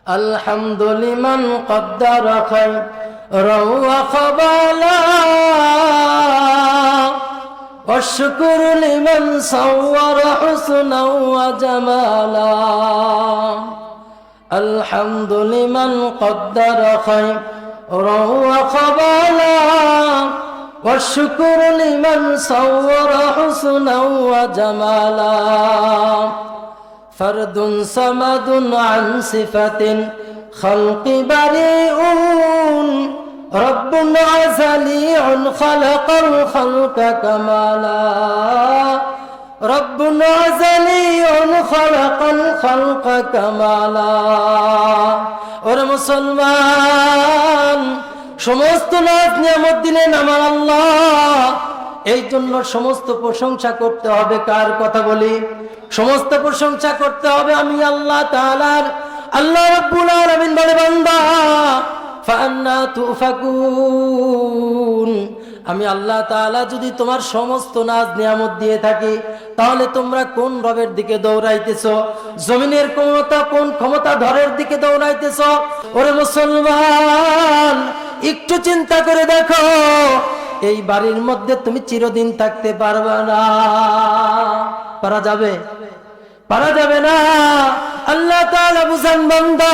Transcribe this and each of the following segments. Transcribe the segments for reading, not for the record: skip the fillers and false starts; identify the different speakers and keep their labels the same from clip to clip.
Speaker 1: الحمد لمن قدر خيرا وقبلا والشكر لمن صور حسنا وجمالا الحمد لمن قدر خيرا وقبلا والشكر لمن صور حسنا وجمالا فرد صمد عن صفة خلق بريء رب أزلي خلق الخلق كمالا رب أزلي خلق الخلق كمالا ওরে মুসলমান সমস্ত নাজ নিয়ামত দিলেন আমার আল্লাহ এই জন্য সমস্ত প্রশংসা করতে হবে কার কথা বলি সমস্ত প্রশংসা করতে হবে আমি আল্লাহ তাআলার আল্লাহ রাব্বুল আলামিন বলে বান্দা ফান্না তুফাকুন আমি আল্লাহ তাআলা যদি তোমার সমস্ত নাজ নিয়ামত দিয়ে থাকি তাহলে তোমরা কোন রবের দিকে দৌড়াইতেছো জমিনের কোন ক্ষমতা ধরের দিকে দৌড়াইতেছো ওরে মুসলমান একটু চিন্তা করে দেখো এই বাড়ির মধ্যে তুমি চিরদিন থাকতে পারবে না পারা যাবে না আল্লাহ তাআলা বুঝান বান্দা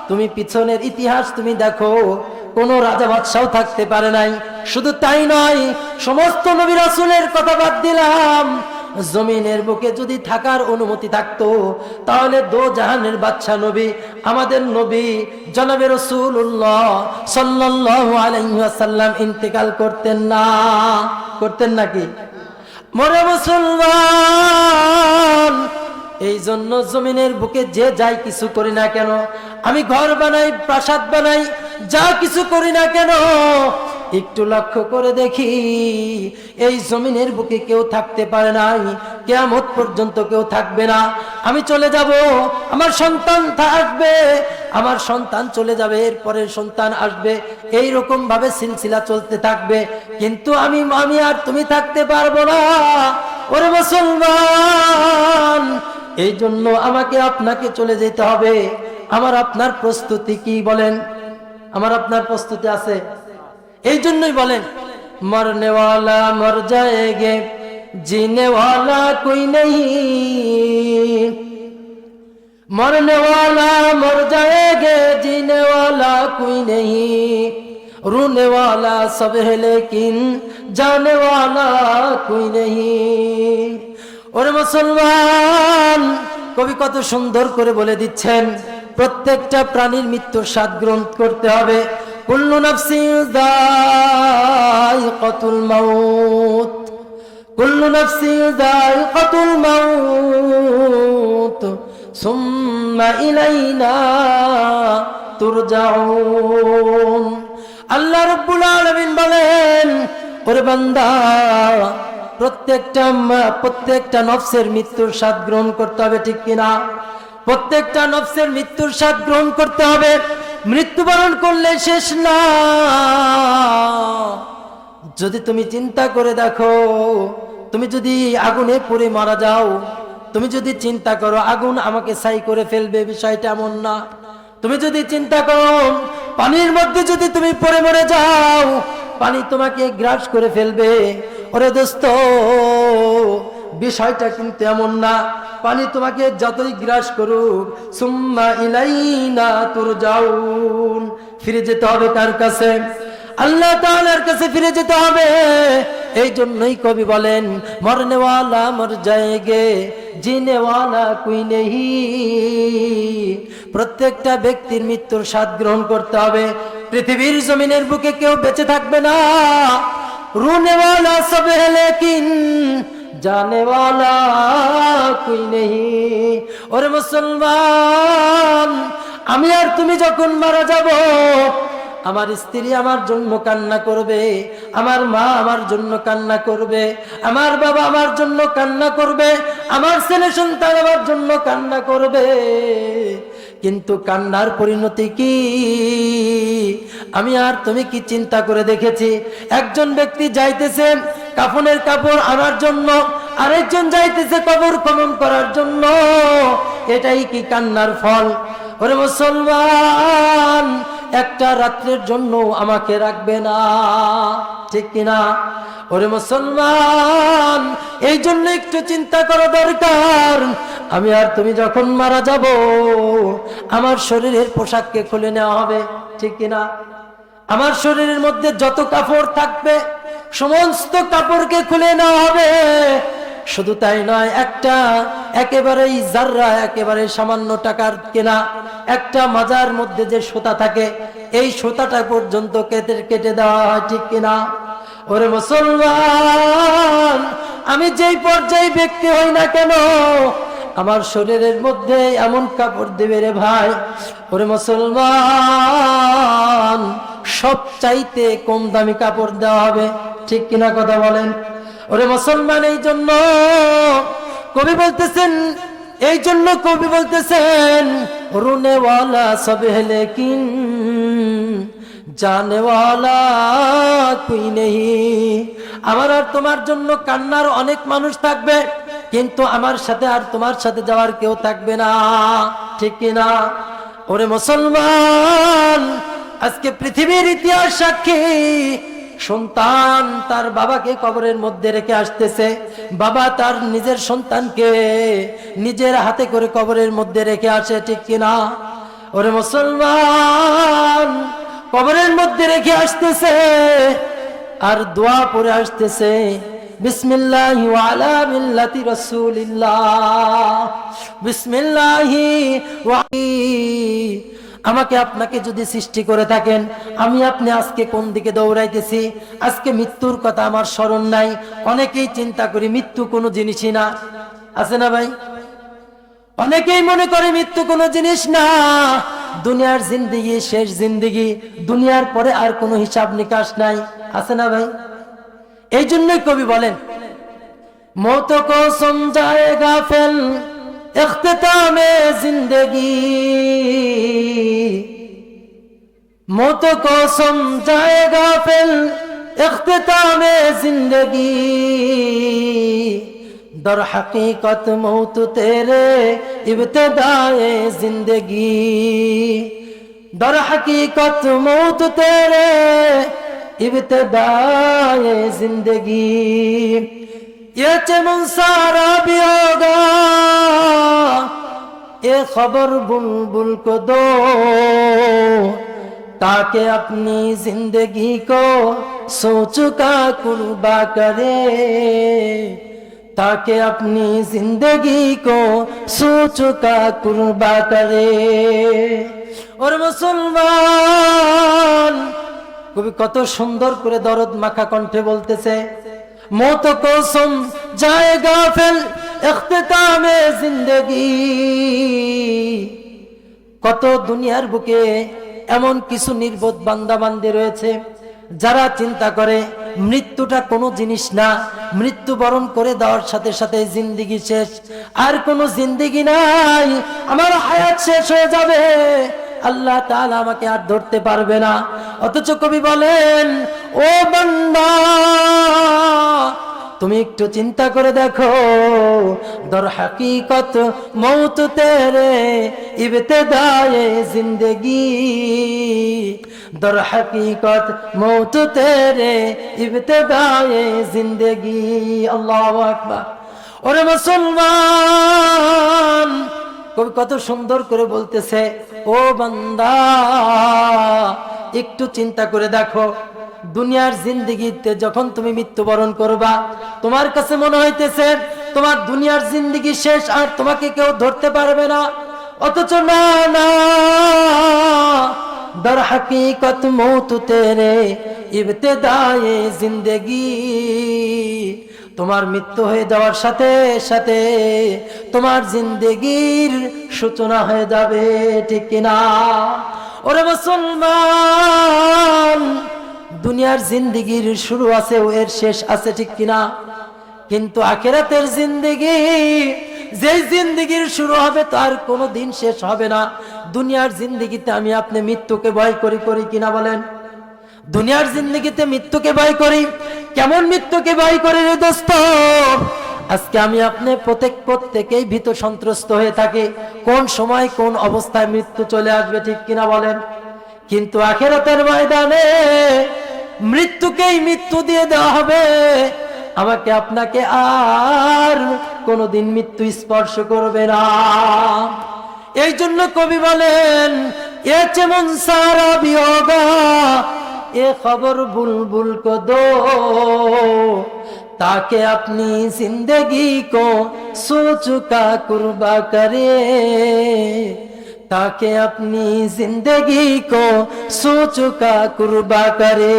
Speaker 1: তুমি পিছনের ইতিহাস তুমি দেখো কোন রাজা বাদশাহ থাকতে পারে নাই শুধু তাই নয় সমস্ত নবী রাসূলের কথা বাদ দিলাম জমিনের বুকে যদি থাকার অনুমতি থাকতো তাহলে দো জাহানের বাদশা নবী আমাদের নবী জনাবে রাসূলুল্লাহ সাল্লাল্লাহু আলাইহি ওয়াসাল্লাম ইন্তেকাল করতেন নাকি মরে মুসলমান এই জন্য জমিনের বুকে যে যাই কিছু করি না কেন আমি ঘর বানাই প্রাসাদ বানাই যা কিছু করি না কেন একটু লক্ষ্য করে দেখি এই জমিনের বুকে কেউ থাকতে পারে নাই কিয়ামত পর্যন্ত কেউ থাকবে না আমি চলে যাব আমার সন্তান থাকবে আমার সন্তান চলে যাবে এরপরে সন্তান আসবে এই রকম ভাবে সিলসিলা চলতে থাকবে কিন্তু আমি আর তুমি থাকতে পারবো না ওরে মুসলমান এই জন্য আমাকে আপনাকে চলে যেতে হবে আমার আপনার প্রস্তুতি কি বলেন আমার আপনার প্রস্তুতি আছে এই জন্যই বলেন মরনে ওয়ালা মর জায়েগে জিনে ওয়ালা কোই নেই মরনে ওয়ালা মর জায়েগে জিনে ওয়ালা কোই নেই রুনে ওয়ালা সব है लेकिन जाने वाला कोई नहीं ওরে মুসলমান কবি কত সুন্দর করে বলে দিচ্ছেন প্রত্যেকটা প্রাণীর মৃত্যুর স্বাদ গ্রহণ করতে হবে কুল্লু নাফসিন যায়িকাতুল মাউত কুল্লু নাফসিন যায়িকাতুল মাউত সুম্মা ইলাইনা তুরজাউন আল্লাহ রাব্বুল আলামিন বলেন ওরে বান্দা প্রত্যেকটা নফসের মৃত্যুর স্বাদ গ্রহণ করতে হবে ঠিক কিনা প্রত্যেকটা নফসের মৃত্যুর স্বাদ গ্রহণ করতে হবে মৃত্যুবরণ করলে শেষ না যদি তুমি চিন্তা করে দেখো তুমি যদি আগুনে পুড়ে মারা যাও তুমি যদি চিন্তা করো আগুন আমাকে ছাই করে ফেলবে বিষয়টা এমন না তুমি যদি চিন্তা করো পানির মধ্যে যদি তুমি পড়ে মরে যাও পানি তোমাকে গ্রাস করে ফেলবে ওরে দোস্ত বিষয়টা কিন্তু এমন না পানি তোমাকে যতই গ্রাস করুক সুম্মা ইলাইনা তুরজাউন ফিরে যেতে হবে কার কাছে আল্লাহ তাআলার কাছে ফিরে যেতে হবে এই জন্যই কবি বলেন মরনে ওয়ালা মর জায়েগে জিনে ওয়ালা কোই নেহি প্রত্যেকটা ব্যক্তির মৃত্যুর স্বাদ গ্রহণ করতে হবে পৃথিবীর জমিনের বুকে কেউ বেঁচে থাকবে না রুনে ওয়ালা সব है लेकिन जाने वाला कोई नहीं ওরে মুসলমান আমি আর তুমি যখন মারা যাব আমার স্ত্রী আমার জন্য কান্না করবে আমার মা আমার জন্য কান্না করবে আমার বাবা আমার জন্য কান্না করবে আমার ছেলে সন্তান আমার জন্য কান্না করবে কিন্তু কান্নার পরিণতি কি আমি আর তুমি কি চিন্তা করে দেখেছি একজন ব্যক্তি যাইতেছে কাফনের কাপড় আনার জন্য আরেকজন যাইতেছে কবর খনন করার জন্য এটাই কি কান্নার ফল ওরে মুসলমান, একটা রাত্রের জন্য আমাকে রাখবে না, ঠিক কিনা? ওরে মুসলমান, এই জন্য একটু চিন্তা করা দরকার। আমি আর তুমি যখন মারা যাব, আমার শরীরের পোশাককে খুলে নেওয়া হবে, ঠিক কিনা? আমার শরীরের মধ্যে যত কাপড় থাকবে সমস্ত কাপড়কে খুলে নেওয়া হবে। শুধু তাই নয়, একটা একেবারেই জাররা, একেবারে সামান্য টাকার কেনা একটা মাজার মধ্যে যে সুতা থাকে, এই সুতাটা পর্যন্ত কেটে কেটে দেওয়া হয়, ঠিক কিনা? ওরে মুসলমান, আমি যেই পর্যায়ে ব্যক্তি হই না কেন, আমার শরীরের মধ্যে এমন কাপড় দেবে রে ভাই। ওরে মুসলমান, সব চাইতে কম দামি কাপড় দেওয়া হবে, ঠিক কিনা কথা বলেন? ওরে মুসলমান, এই জন্য কবি বলতেছেন রুনেওয়ালা সব হে লেকিন জানেওয়ালা কোই নেই। আমার আর তোমার জন্য কান্নার অনেক মানুষ থাকবে, কিন্তু আমার সাথে আর তোমার সাথে যাওয়ার কেউ থাকবে না, ঠিক কিনা? ওরে মুসলমান, আজকে পৃথিবীর ইতিহাস সাক্ষী, সন্তান তার বাবাকে কবরের মধ্যে রেখে আসতেছে, বাবা তার নিজের সন্তানকে নিজের হাতে করে কবরের মধ্যে রেখে আসে, ঠিক কিনা? ওরে মুসলমান, কবরের মধ্যে রেখে আসতেছে আর দোয়া পড়ে আসতেছে, বিসমিল্লাহি ওয়া আলা মিল্লাতি রাসূলিল্লাহ, বিসমিল্লাহি ওয়া। আমাকে আপনাকে যদি সৃষ্টি করে থাকেন, আমি আপনি আজকে কোন দিকে দৌড়াইতেছি? আজকে মৃত্যুর কথা আমার স্মরণ নাই। অনেকেই চিন্তা করি মৃত্যু কোনো জিনিসই না, আছে না ভাই? অনেকেই মনে করে মৃত্যু কোনো জিনিস না, দুনিয়ার জিন্দেগি শেষ জিন্দেগি, দুনিয়ার পরে আর কোনো হিসাব নিকাশ নাই, আছে না ভাই? এই জন্যই কবি বলেন, মौत को समझाएगा फेल इख्तितामे जिंदगी, मौत को समझाएगा फेल इख्तितामे जिंदगी, दर हकीकत मौत तेरे इब्तिदाए जिंदगी, दर हकीकत मौत तेरे इब्तिदाए जिंदगी, ये चमन सारा भी होगा, ये खबर बुलबुल को दो, ताकि अपनी जिंदगी को सोच का कुर्बा करे, ताकि अपनी जिंदगी को सोच का कुर्बा करे। और मुसलमान, কবি কত সুন্দর করে দরদ মাখা কণ্ঠে বলতেছে, मौत को समझाएगा फिर इख्तितामे जिंदगी। কত দুনিয়ার বুকে এমন কিছু নির্বোধ বান্দা বান্দি রয়েছে যারা চিন্তা করে মৃত্যুটা কোনো জিনিস না, মৃত্যুবরণ করে দেওয়ার সাথে সাথে জিন্দেগি শেষ, আর কোনো জিন্দেগি নাই, আমার হায়াত শেষ হয়ে যাবে, আল্লাহ তাআলা আমাকে আর ধরতে পারবে না। অথচ কবি বলেন, ও বান্দা, তুমি একটু চিন্তা করে দেখো, দর হकीकत मौत तेरे इब्तिदाए जिंदगी, दर हकीकत मौत तेरे इब्तिदाए जिंदगी। अल्लाहु আকবার। ওরে মুসলমান, কবি কত সুন্দর করে বলতেছে, ও বান্দা, একটু চিন্তা করে দেখো, দুনিয়ার জিন্দেগিতে যখন তুমি মৃত্যুবরণ করবা, তোমার কাছে মনে হইতেছে তোমার দুনিয়ার জিন্দেগি শেষ, আর তোমাকে কেউ ধরতে পারবে না। অথচ না না, দর হकीकत मौत तेरे इब्तिदाए जिंदगी, তোমার মৃত্যু হয়ে যাওয়ার সাথে সাথে তোমার জিন্দেগির সূচনা হয়ে যাবে, ঠিক কিনা? ওরে মুসলমান, দুনিয়ার জিন্দেগির শুরু আছে, এর শেষ আছে, ঠিক কিনা? কিন্তু আখিরাতের জিন্দেগি, যেই জিন্দেগির শুরু হবে তার কোনো দিন শেষ হবে না। দুনিয়ার জিন্দেগিতে আমি আপনি মৃত্যুকে ভয় করি কিনা বলেন? দুনিয়ার জিন্দেগিতে মৃত্যুকে ভয় করি। কেমন মৃত্যুকে ভয় করি রে দোস্ত? আজকে আমি আপনি প্রত্যেকেই ভীত সন্ত্রস্ত হয়ে থাকি, কোন সময় কোন অবস্থায় মৃত্যু চলে আসবে, ঠিক কিনা বলেন? কিন্তু আখিরাতের ময়দানে মৃত্যুকেই মৃত্যু দিয়ে দেওয়া হবে, আমাকে আপনাকে আর কোনোদিন মৃত্যু স্পর্শ করবে না। এই জন্য কবি বলেন, এ চেমন সারা বিয়োগা এ খবর বুলবুল কো দো, ताकि अपनी जिंदगी को सोच का कुर्बा करे, ताकि अपनी जिंदगी को सोच का कुर्बा करे।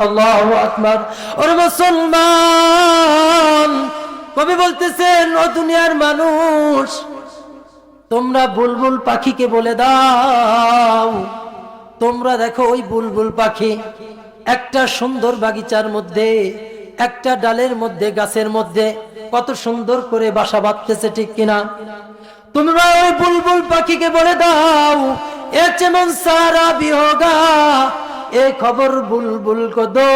Speaker 1: अल्लाहु আকবার। और মুসলমান কবি বলতেছেন, ও দুনিয়ার মানুষ, তোমরা বুলবুল পাখিকে বলে দাও, তোমরা দেখো ওই বুলবুল পাখি একটা সুন্দর বাগিচার মধ্যে, একটা ডালের মধ্যে, গাছের মধ্যে কত সুন্দর করে বাসা বাঁধতেছে, ঠিক কিনা? তোমরা ওই বুলবুল পাখিকে বলে দাও, এ চেমন সারা বিয়োগা এ খবর বুলবুল কো দো,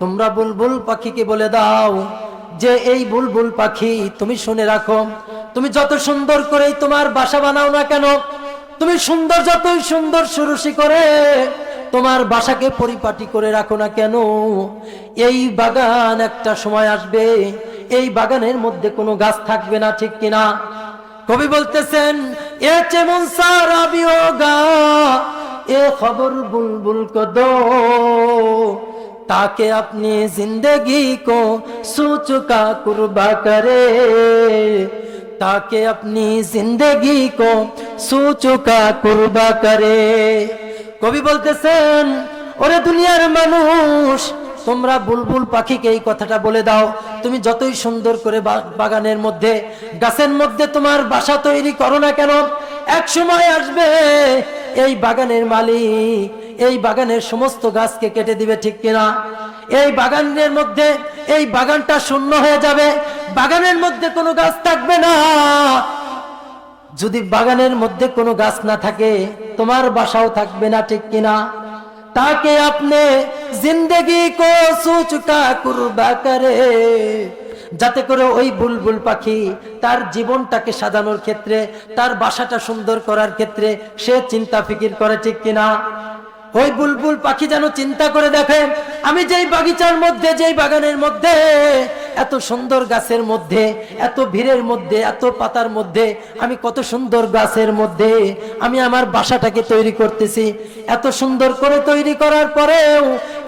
Speaker 1: তোমরা বুলবুল পাখিকে বলে দাও যে এই বুলবুল পাখি, তুমি শুনে রাখো, তুমি যত সুন্দর করে তোমার বাসা বানাও না কেন, তুমি সুন্দর যতই সুন্দর সুরুষি করে তোমার বাসাকে পরিপাটি করে রাখো না কেন, এই বাগান একটা সময় আসবে, এই বাগানের মধ্যে কোনো গাছ থাকবে না, ঠিক কিনা? কবি বলতেছেন, এ চেমন সারা বিয়োগা এ খবর বুলবুল কো দো, ताकि अपनी जिंदगी को सोच का कुर्बा करे, ताकि अपनी जिंदगी को सोच का कुर्बा करे। কবি বলতেছেন, ওরে দুনিয়ার মানুষ, তোমরা বুলবুল পাখিকে এই কথাটা বলে দাও, তুমি যতই সুন্দর করে বাগানের মধ্যে, গাছের মধ্যে তোমার বাসা তৈরি করো না কেন, এক সময় আসবে এই বাগানের মালিক এই বাগানের সমস্ত গাছকে কেটে দিবে, ঠিক কিনা? এই বাগানের মধ্যে, এই বাগানটা শূন্য হয়ে যাবে, বাগানের মধ্যে কোনো গাছ থাকবে না। যদি বাগানের মধ্যে কোনো গাছ না থাকে, তোমার বাসাও থাকবে না, ঠিক কিনা? তাকে আপনি জিন্দগি কো সোচ কা কুরবা করে, যাতে করে ওই বুলবুল পাখি তার জীবনটাকে সাজানোর ক্ষেত্রে, তার বাসাটা সুন্দর করার ক্ষেত্রে সে চিন্তা ফিকির করে, ঠিক কিনা? ওই বুলবুল পাখি যেন চিন্তা করে দেখে, আমি যেই বাগিচার মধ্যে, যেই বাগানের মধ্যে, এত সুন্দর গাছের মধ্যে, এত ভিড়ের মধ্যে, এত পাতার মধ্যে, আমি কত সুন্দর গাছের মধ্যে আমি আমার বাসাটাকে তৈরি করতেছি, এত সুন্দর করে তৈরি করার পরেও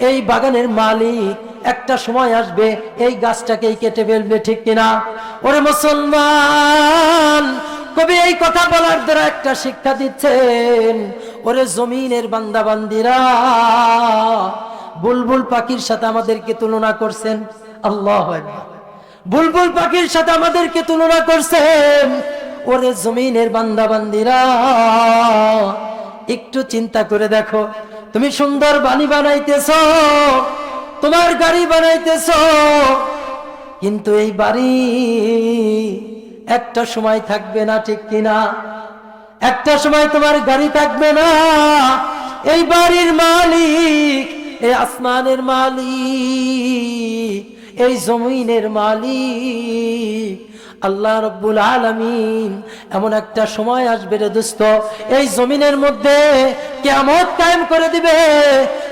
Speaker 1: এই বাগানের মালিক একটা সময় আসবে এই গাছটাকেই কেটে ফেলবে, ঠিক কিনা? ওরে মুসলমান, কবি এই কথা বলার দ্বারা একটা শিক্ষা দিচ্ছেন, ওরে জমিনের বান্দা বান্দিরা, বুলবুল পাখির সাথে আমাদেরকে তুলনা করছেন, আল্লাহু আকবার, বুলবুল পাখির সাথে আমাদেরকে তুলনা করছেন। ওরে জমিনের বান্দা বান্দিরা, একটু চিন্তা করে দেখো, তুমি সুন্দর বাড়ি বানাইতেছো, তোমার গাড়ি বানাইতেছো, কিন্তু এই বাড়ি একটা সময় থাকবে না, ঠিক কিনা? একটা সময় তোমার গাড়ি থাকবে না। এই বাড়ির মালিক, এই আসমানের মালিক, এই জমিনের মালিক আল্লাহ রাব্বুল আলামিন এমন একটা সময় আসবে রে দোস্ত, এই জমিনের মধ্যে কিয়ামত কায়েম করে দিবে,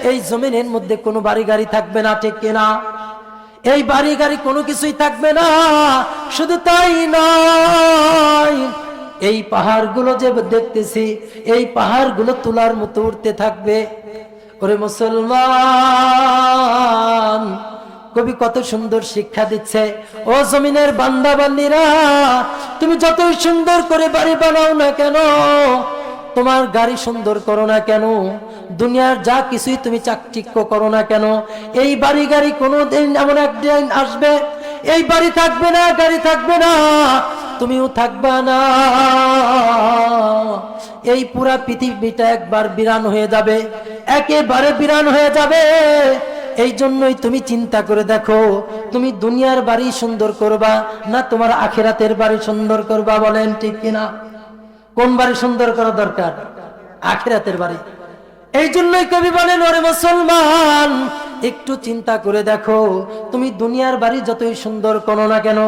Speaker 1: এই জমিনের মধ্যে কোনো বাড়ি গাড়ি থাকবে না, ঠিক কিনা? এই বাড়ি গাড়ি কোনো কিছুই থাকবে না। শুধু তাই নয়, এই পাহাড়গুলো যে দেখতেছি, এই পাহাড়গুলো তুলার মতো উঠতে থাকবে। ওরে মুসলমান, কবি কত সুন্দর শিক্ষা দিচ্ছে, ও জমিনের বান্দা বান্দিরা, তুমি যতই সুন্দর করে বাড়ি বানাও না কেন, তোমার গাড়ি সুন্দর করো না কেন, দুনিয়ার যা কিছুই তুমি চাকচিক্য করো না কেন, এই বাড়ি গাড়ি কোনোদিন এমন একদিন আসবে, এই বাড়ি থাকবে না, গাড়ি থাকবে না, তুমিও থাকবা না। এই পুরা পৃথিবীটা একবার বিরান হয়ে যাবে, একেবারে বিরান হয়ে যাবে। এই জন্যই তুমি চিন্তা করে দেখো, তুমি দুনিয়ার বাড়ি সুন্দর করবা না তোমার আখিরাতের বাড়ি সুন্দর করবা? বলেন ঠিক কিনা? কোন বাড়ি সুন্দর করা দরকার? আখিরাতের বাড়ি। এই জন্যই কবি বলেন, ওরে মুসলমান, একটু চিন্তা করে দেখো, তুমি দুনিয়ার বাড়ি যতই সুন্দর করো না কেন,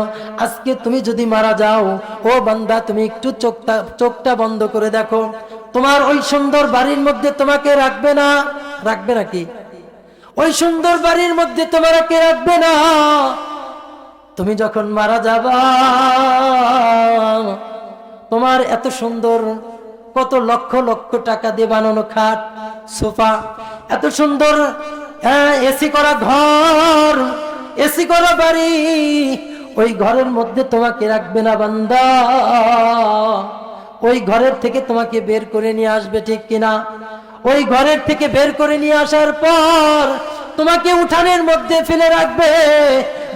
Speaker 1: আজকে তুমি যদি মারা যাও, ও বান্দা তুমি একটু চোখটা বন্ধ করে দেখো, তোমার ওই সুন্দর বাড়ির মধ্যে তোমাকে রাখবে না? রাখবে নাকি? ওই সুন্দর বাড়ির মধ্যে তোমাকে রাখবে না। তুমি যখন মারা যাবা, তোমার এত সুন্দর কত লক্ষ লক্ষ টাকা দিয়ে বানানো খাট, সোফা, এত সুন্দর এসি করা ঘর, এসি করা বাড়ি, ওই ঘরের মধ্যে তোমাকে রাখবে না বান্দা। ওই ঘরের থেকে তোমাকে বের করে নিয়ে আসবে, ঠিক কিনা? ওই ঘরের থেকে বের করে নিয়ে আসার পর তোমাকে উঠানের মধ্যে ফেলে রাখবে।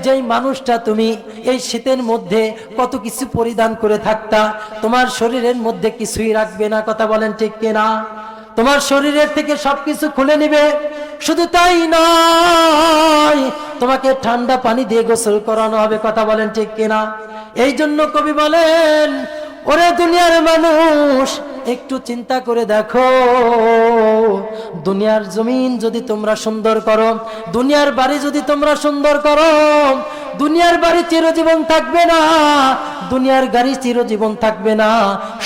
Speaker 1: যেই মানুষটা তুমি এই শীতের মধ্যে কত কিছু পরিধান করে থাকতা, তোমার শরীরের মধ্যে কিছুই রাখবে না, কথা বলেন ঠিক কিনা? তোমার শরীরের থেকে সবকিছু খুলে নিবে। শুধু তাই নয়, তোমাকে ঠান্ডা পানি দিয়ে গোসল করানো হবে, কথা বলেন ঠিক কিনা? এই জন্য কবি বলেন, ওরে দুনিয়ার মানুষ একটু চিন্তা করে দেখো, দুনিয়ার জমিন যদি তোমরা সুন্দর করো, দুনিয়ার বাড়ি যদি তোমরা সুন্দর করো, দুনিয়ার বাড়ি চিরজীবন থাকবে না, দুনিয়ার গাড়ি চিরজীবন থাকবে না,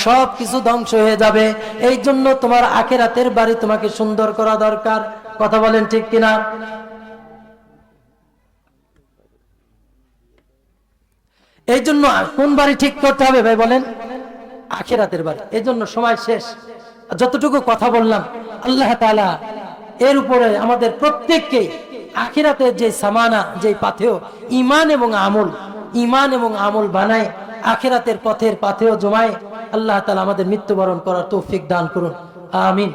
Speaker 1: সব কিছু ধ্বংস হয়ে যাবে। এই জন্য তোমার আখিরাতের বাড়ি তোমাকে সুন্দর করা দরকার, কথা বলেন ঠিক কিনা? এই জন্য কোন বাড়ি ঠিক করতে হবে ভাই বলেন? আখিরাতের বাড়ি। এই জন্য সময় শেষ, যতটুকু কথা বললাম আল্লাহ তাআলা এর উপরে আমাদের প্রত্যেককে আখিরাতের যে সামানা, যে পাথেয় ঈমান এবং আমল, ঈমান এবং আমল বানায় আখিরাতের পথের পাথেয় জমায় আল্লাহ তাআলা আমাদের মৃত্যুবরণ করার তৌফিক দান করুন, আমিন।